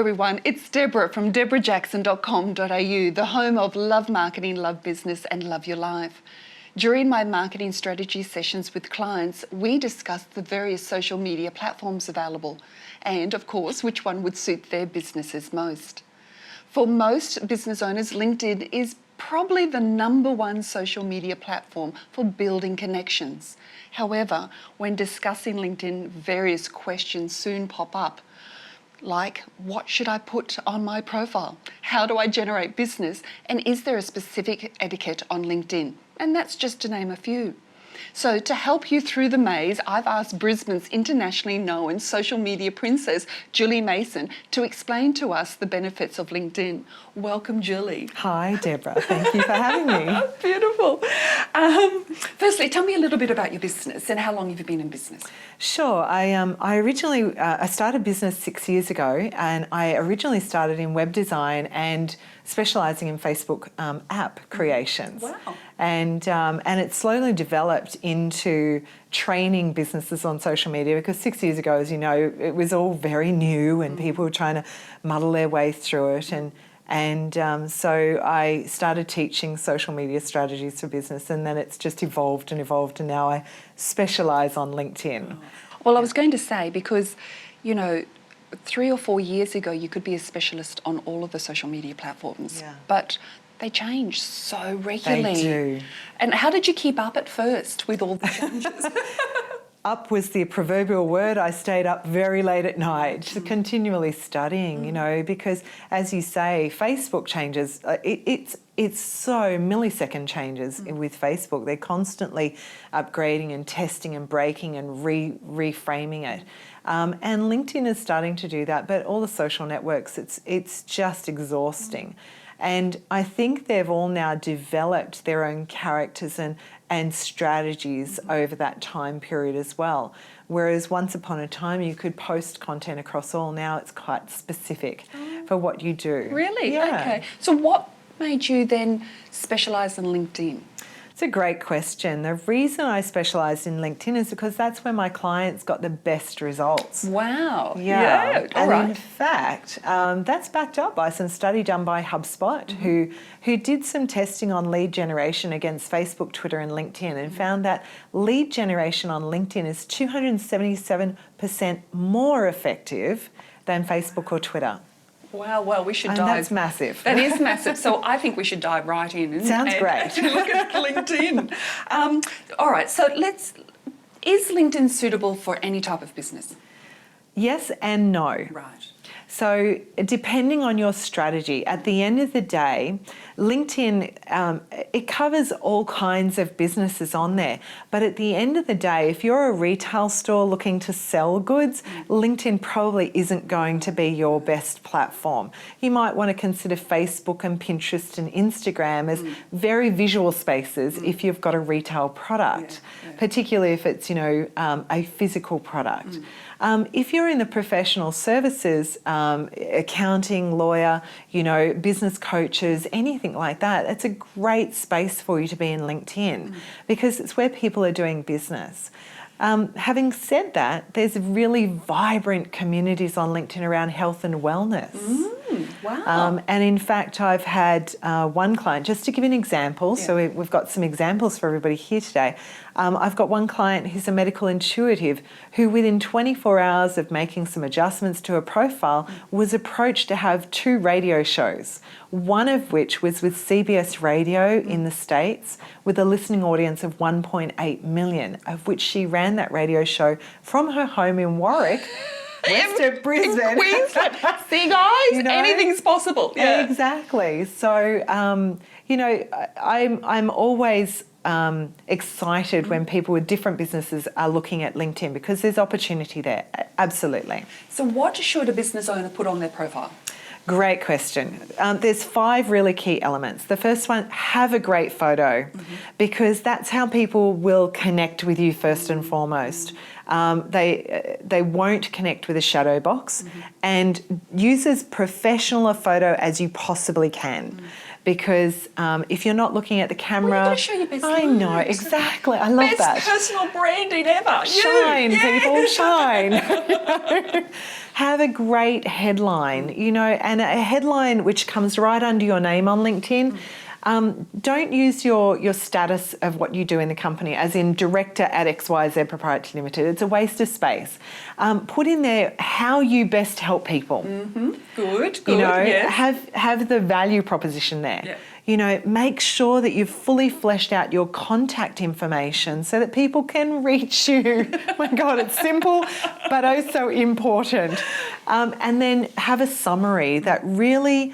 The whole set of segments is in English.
everyone, it's Deborah from deborahjackson.com.au, the home of Love Marketing, Love Business and Love Your Life. During my marketing strategy sessions with clients, we discussed the various social media platforms available and, of course, which one would suit their businesses most. For most business owners, LinkedIn is probably the #1 social media platform for building connections. However, when discussing LinkedIn, various questions soon pop up. Like, what should I put on my profile? How do I generate business? And is there a specific etiquette on LinkedIn? And that's just to name a few. So to help you through the maze, I've asked Brisbane's internationally known social media princess, Julie Mason, to explain to us the benefits of LinkedIn. Welcome, Julie. Hi, Deborah. Thank you for having me. Beautiful. Firstly, tell me a little bit about your business and how long have you been in business? Sure. I originally started business 6 years ago, and I originally started in web design and specialising in Facebook app creations. Wow. And it slowly developed into training businesses on social media, because 6 years ago, as you know, it was all very new and people were trying to muddle their way through it. So I started teaching social media strategies for business, and then it's just evolved, and now I specialise on LinkedIn. Well, I was going to say, because, you know, 3 or 4 years ago, you could be a specialist on all of the social media platforms, but they change so regularly. They do. And how did you keep up at first with all the changes? Up was the proverbial word. I stayed up very late at night, continually studying, you know, because as you say, Facebook changes. It's so millisecond changes with Facebook. They're constantly upgrading and testing and breaking and reframing it. And LinkedIn is starting to do that, but all the social networks, it's just exhausting. And I think they've all now developed their own characters and strategies over that time period as well. Whereas once upon a time you could post content across all, now it's quite specific for what you do. Really? Yeah. Okay. So what made you then specialise in LinkedIn? It's a great question. The reason I specialised in LinkedIn is because that's where my clients got the best results. Wow. Yeah. All right. In fact, that's backed up by some study done by HubSpot, who did some testing on lead generation against Facebook, Twitter and LinkedIn, and found that lead generation on LinkedIn is 277% more effective than Facebook or Twitter. Wow, well, we should And dive. that's massive. That is massive. So I think we should dive right in. Sounds great. And look at LinkedIn. All right, so is LinkedIn suitable for any type of business? Yes and no. Right. So depending on your strategy, at the end of the day, LinkedIn, it covers all kinds of businesses on there. But at the end of the day, if you're a retail store looking to sell goods, LinkedIn probably isn't going to be your best platform. You might want to consider Facebook and Pinterest and Instagram as very visual spaces if you've got a retail product, particularly if it's, you know, a physical product. If you're in the professional services, accounting, lawyer, you know, business coaches, anything like that, it's a great space for you to be in LinkedIn because it's where people are doing business. Having said that, there's really vibrant communities on LinkedIn around health and wellness. Wow. And in fact, I've had one client, just to give you an example, so we've got some examples for everybody here today. I've got one client who's a medical intuitive who within 24 hours of making some adjustments to a profile was approached to have 2 radio shows, one of which was with CBS Radio in the States with a listening audience of 1.8 million, of which she ran that radio show from her home in Warwick, west of Brisbane. In Queensland. See, guys, You know? anything's possible. Yeah. Exactly. So, you know, I'm always excited when people with different businesses are looking at LinkedIn because there's opportunity there. Absolutely. So what should a business owner put on their profile? Great question. There's 5 really key elements. The first one, have a great photo because that's how people will connect with you first and foremost. They won't connect with a shadow box and use as professional a photo as you possibly can. because if you're not looking at the camera... Well, you've got to show your best I know, light. exactly. I love that. Best personal branding ever. Shine, You. Yeah. people, shine. Have a great headline, and a headline which comes right under your name on LinkedIn. Don't use your status of what you do in the company, as in director at XYZ Proprietary Limited. It's a waste of space. Put in there how you best help people. Good, yes. Have the value proposition there. Yeah. Make sure that you've fully fleshed out your contact information so that people can reach you. My God, it's simple, but also important. And then have a summary that really...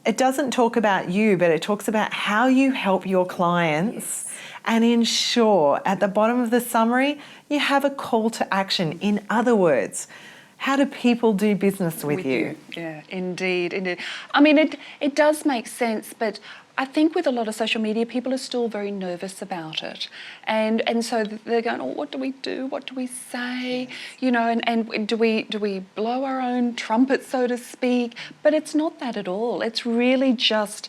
It doesn't talk about you, but it talks about how you help your clients, and ensure at the bottom of the summary you have a call to action. In other words, how do people do business with you? Yeah, indeed. I mean, it does make sense, but I think with a lot of social media, people are still very nervous about it. And so they're going, oh, what do we do? What do we say? And do we blow our own trumpet, so to speak? But it's not that at all. It's really just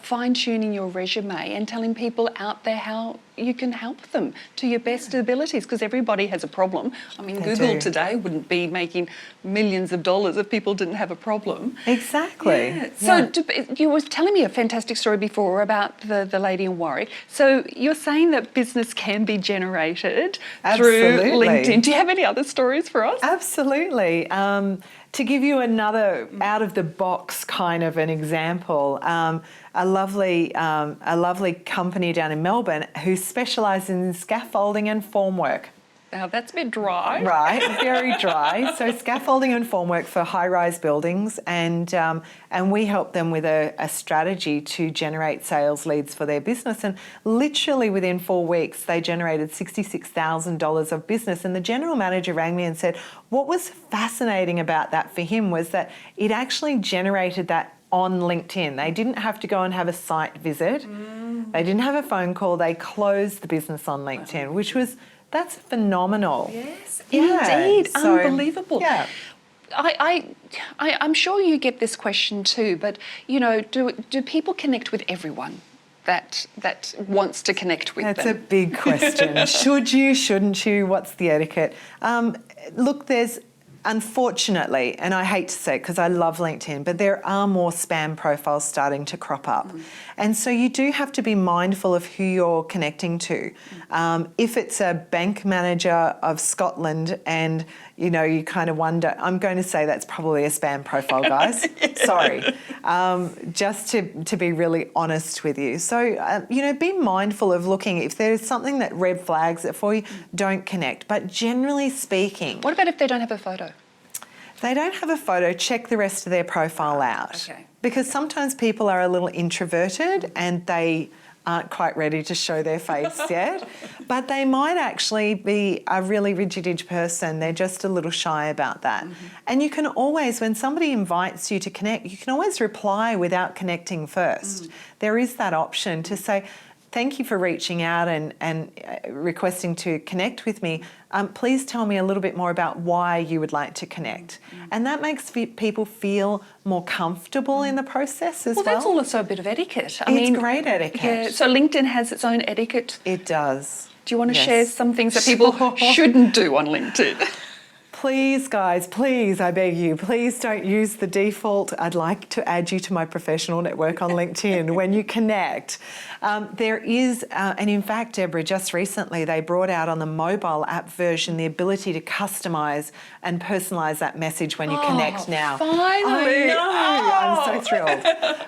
fine-tuning your resume and telling people out there how you can help them to your best abilities, because everybody has a problem. I mean, Google today wouldn't be making millions of dollars if people didn't have a problem. Exactly. Yeah. So you were telling me a fantastic story before about the lady in Warwick. So you're saying that business can be generated through LinkedIn. Do you have any other stories for us? Absolutely. To give you another out-of-the-box kind of an example, a lovely company down in Melbourne who specialises in scaffolding and formwork. Now that's a bit dry. Right, very dry. So scaffolding and formwork for high-rise buildings, and we help them with a strategy to generate sales leads for their business. And literally within 4 weeks, they generated $66,000 of business. And the general manager rang me and said, what was fascinating about that for him was that it actually generated that on LinkedIn. They didn't have to go and have a site visit. They didn't have a phone call. They closed the business on LinkedIn, that's phenomenal. Yes, yeah. Indeed. So, unbelievable. Yeah. I'm sure you get this question too, but do people connect with everyone that wants to connect with them? That's a big question. Should you, shouldn't you? What's the etiquette? Look, there's unfortunately, and I hate to say it because I love LinkedIn, but there are more spam profiles starting to crop up. And so you do have to be mindful of who you're connecting to. If it's a bank manager of Scotland and, you kind of wonder, I'm going to say that's probably a spam profile, guys. Sorry. Just to be really honest with you. So, be mindful of looking. If there's something that red flags it for you, don't connect. But generally speaking... What about if they don't have a photo? If they don't have a photo, check the rest of their profile out. Okay. Because sometimes people are a little introverted and they aren't quite ready to show their face yet, but they might actually be a really rigid person. They're just a little shy about that. And you can always, when somebody invites you to connect, you can always reply without connecting first. There is that option to say, thank you for reaching out and requesting to connect with me. Please tell me a little bit more about why you would like to connect. And that makes people feel more comfortable in the process as well. Well, that's also a bit of etiquette. It's great etiquette. Yeah, so LinkedIn has its own etiquette. It does. Do you want to share some things that people shouldn't do on LinkedIn? Please, guys, please, I beg you, please don't use the default. I'd like to add you to my professional network on LinkedIn when you connect. There is, and in fact, Deborah, just recently they brought out on the mobile app version the ability to customise and personalise that message when you connect now. Finally! I know, I'm so thrilled.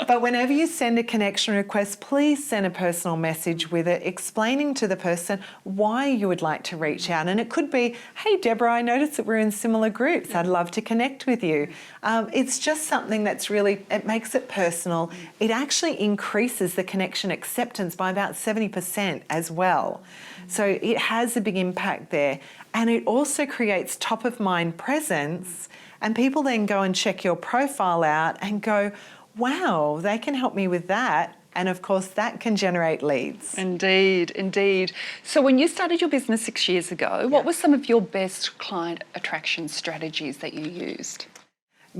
But whenever you send a connection request, please send a personal message with it explaining to the person why you would like to reach out. And it could be, hey, Deborah, I noticed that we're in similar groups. I'd love to connect with you. It's just something that's really, it makes it personal. It actually increases the connection acceptance by about 70% as well. So it has a big impact there. And it also creates top of mind presence, and people then go and check your profile out and go, wow, they can help me with that. And of course, that can generate leads. Indeed, indeed. So when you started your business 6 years ago, what were some of your best client attraction strategies that you used?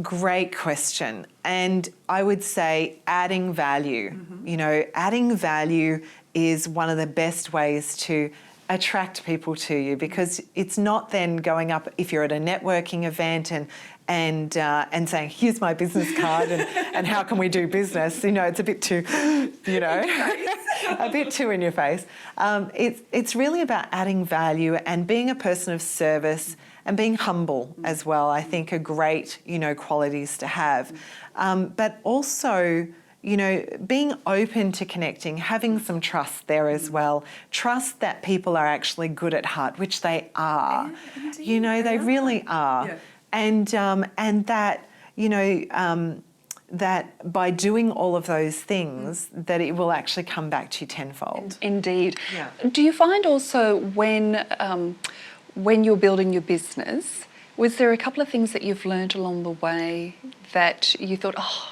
Great question. And I would say adding value. You know, adding value is one of the best ways to attract people to you, because it's not then going up if you're at a networking event and saying, here's my business card and how can we do business? You know, it's a bit too, you know, a bit too in your face. It's really about adding value and being a person of service and being humble as well, I think are great, you know, qualities to have. But also, you know, being open to connecting, having some trust there as well. Trust that people are actually good at heart, which they are. Yeah, indeed, you know, they really are. Yeah. And that, you know, that by doing all of those things, that it will actually come back to you tenfold. Indeed. Yeah. Do you find also when you're building your business, was there a couple of things that you've learned along the way that you thought, oh,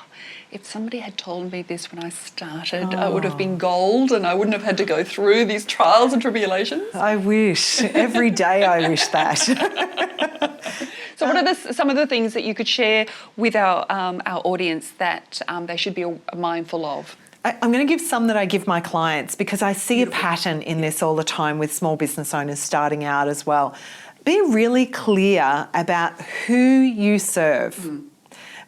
if somebody had told me this when I started, I would have been gold and I wouldn't have had to go through these trials and tribulations? I wish. Every day I wish that. So what are some of the things that you could share with our audience that they should be mindful of? I'm going to give some that I give my clients, because I see a pattern in this all the time with small business owners starting out as well. Be really clear about who you serve.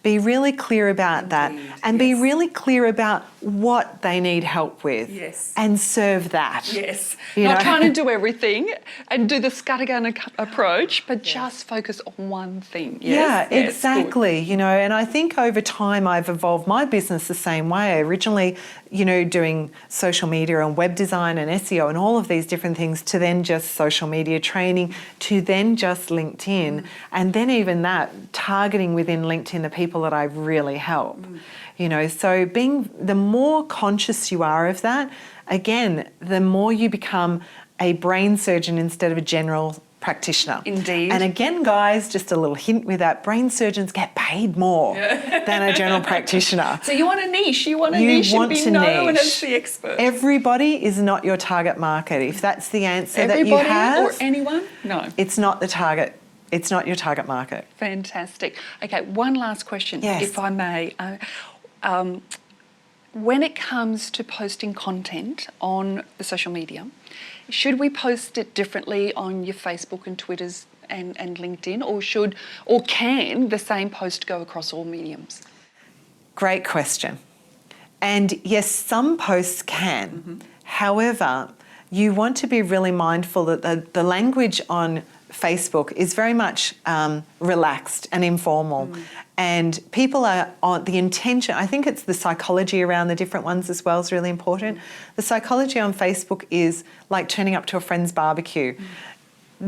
Be really clear about that, and be really clear about what they need help with, and serve that. Yes. You Not know? trying to do everything and do the scattergun approach, but just focus on one thing. Yes? Yeah, Yes, exactly. You know, and I think over time I've evolved my business the same way. Originally, you know, doing social media and web design and SEO and all of these different things, to then just social media training, to then just LinkedIn, and then even that, targeting within LinkedIn the people that I really help. You know, so the more conscious you are of that, again, the more you become a brain surgeon instead of a general practitioner. Indeed. And again, guys, just a little hint with that, brain surgeons get paid more than a general practitioner. So you want a niche, you want and be known as the expert. Everybody is not your target market. If that's the answer Everybody that you have, or anyone? No. it's not the target. It's not your target market. Fantastic. Okay, one last question, Yes. if I may. When it comes to posting content on the social media, should we post it differently on your Facebook and Twitters and LinkedIn, or can the same post go across all mediums? Great question. And yes, some posts can. However, you want to be really mindful that the language on Facebook is very much relaxed and informal. And people are on the intention, I think it's the psychology around the different ones as well is really important. The psychology on Facebook is like turning up to a friend's barbecue.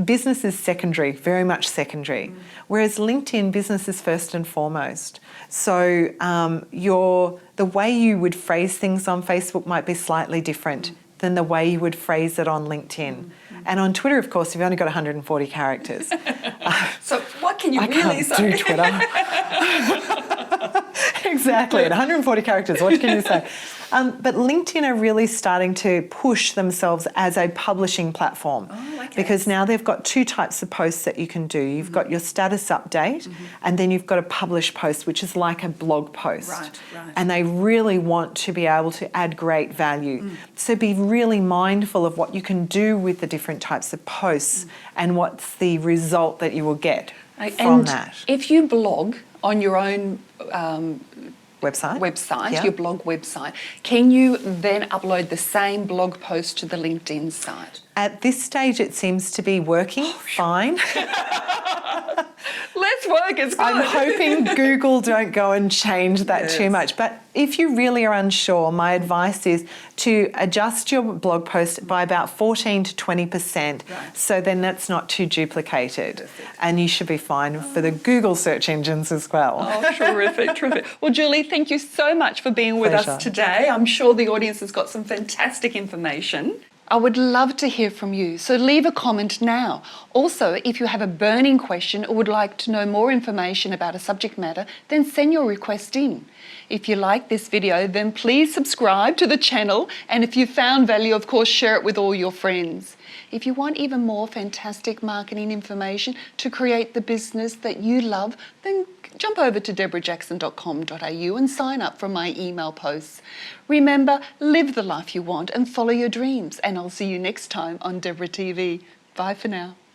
Business is secondary, very much secondary. Whereas LinkedIn, business is first and foremost. So the way you would phrase things on Facebook might be slightly different than the way you would phrase it on LinkedIn. And on Twitter, of course, you've only got 140 characters. So what can you I really can't say? do Twitter. Exactly, at 140 characters, what can you say? But LinkedIn are really starting to push themselves as a publishing platform. Oh, okay. Because now they've got two types of posts that you can do. You've got your status update, and then you've got a published post, which is like a blog post. Right. And they really want to be able to add great value. So be really mindful of what you can do with the different types of posts and what's the result that you will get from that. If you blog on your own Website? Yeah. your blog website, can you then upload the same blog post to the LinkedIn site? At this stage, it seems to be working fine. Less work is good. I'm hoping Google don't go and change that too much. But if you really are unsure, my advice is to adjust your blog post by about 14 to 20%. So then that's not too duplicated. And you should be fine for the Google search engines as well. Oh, terrific. Well, Julie, thank you so much for being with Pleasure. us today. I'm sure the audience has got some fantastic information. I would love to hear from you, so leave a comment now. Also, if you have a burning question or would like to know more information about a subject matter, then send your request in. If you like this video, then please subscribe to the channel, and if you found value, of course, share it with all your friends. If you want even more fantastic marketing information to create the business that you love, then jump over to deborahjackson.com.au and sign up for my email posts. Remember, live the life you want and follow your dreams. And I'll see you next time on Deborah TV. Bye for now.